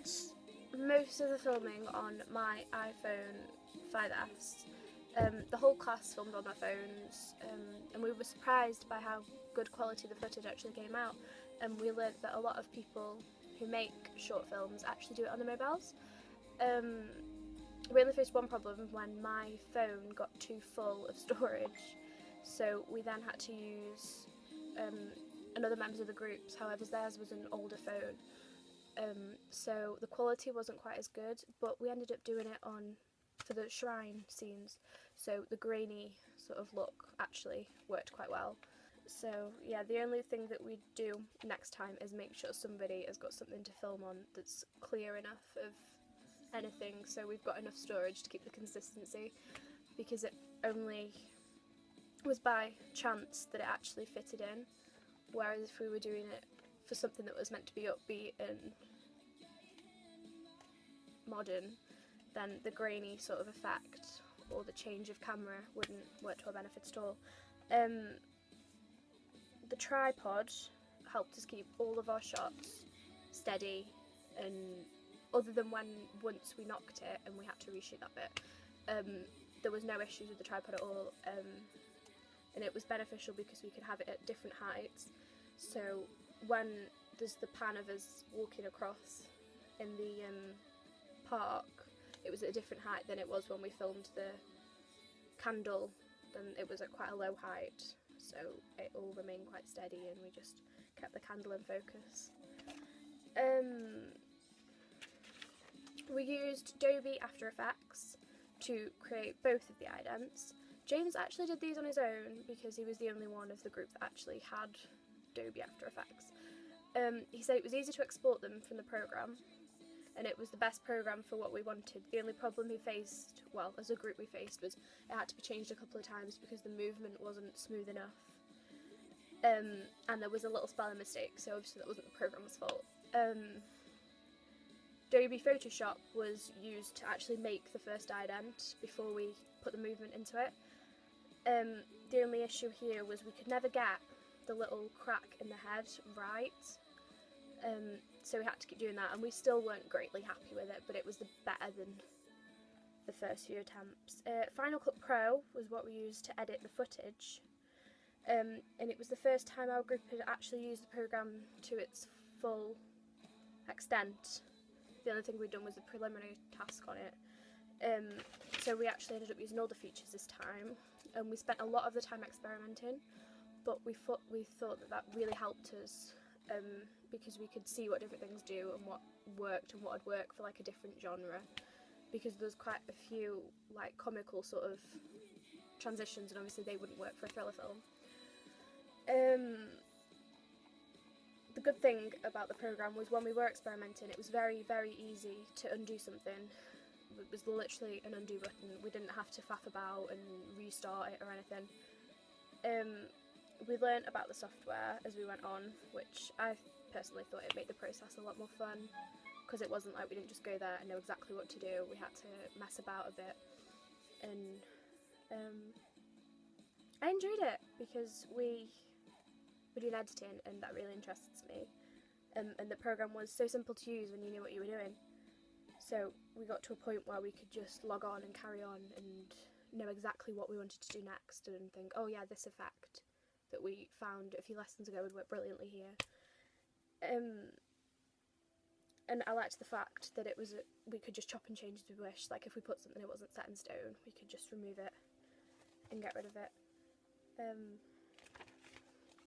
did most of the filming on my iPhone 5S. The whole class filmed on their phones, and we were surprised by how good quality the footage actually came out. And we learned that a lot of people who make short films actually do it on their mobiles. We only faced one problem when my phone got too full of storage, so we then had to use another members of the groups. However, theirs was an older phone, so the quality wasn't quite as good, but we ended up doing it on for the shrine scenes, so the grainy sort of look actually worked quite well. So yeah, the only thing that we do next time is make sure somebody has got something to film on that's clear enough of anything, so we've got enough storage to keep the consistency, because it only was by chance that it actually fitted in, whereas if we were doing it for something that was meant to be upbeat and modern, then the grainy sort of effect or the change of camera wouldn't work to our benefit at all. The tripod helped us keep all of our shots steady, and other than once we knocked it and we had to reshoot that bit, there was no issues with the tripod at all, and it was beneficial because we could have it at different heights. So when there's the pan of us walking across in the park, it was at a different height than it was when we filmed the candle. Then it was at quite a low height, so it all remained quite steady and we just kept the candle in focus. We used Adobe After Effects to create both of the idents. James actually did these on his own because he was the only one of the group that actually had Adobe After Effects. He said it was easy to export them from the program, and it was the best program for what we wanted. The only problem he faced, well, as a group we faced, was it had to be changed a couple of times because the movement wasn't smooth enough. And there was a little spelling mistake, so obviously that wasn't the program's fault. Adobe Photoshop was used to actually make the first ident before we put the movement into it. The only issue here was we could never get the little crack in the head right, so we had to keep doing that, and we still weren't greatly happy with it, but it was better than the first few attempts. Final Cut Pro was what we used to edit the footage, and it was the first time our group had actually used the program to its full extent. The only thing we'd done was a preliminary task on it. So we actually ended up using all the features this time, and we spent a lot of the time experimenting, but we thought that really helped us, because we could see what different things do and what worked and what would work for like a different genre, because there's quite a few like comical sort of transitions, and obviously they wouldn't work for a thriller film. The good thing about the programme was when we were experimenting, it was very, very easy to undo something. It was literally an undo button. We didn't have to faff about and restart it or anything. We learnt about the software as we went on, which I personally thought it made the process a lot more fun, because it wasn't like we didn't just go there and know exactly what to do. We had to mess about a bit, and I enjoyed it because we were doing editing, and that really interests me, and the programme was so simple to use when you knew what you were doing. So we got to a point where we could just log on and carry on and know exactly what we wanted to do next, and think, oh yeah, this effect that we found a few lessons ago would work brilliantly here. And I liked the fact that we could just chop and change as we wish. Like if we put something that wasn't set in stone, we could just remove it and get rid of it.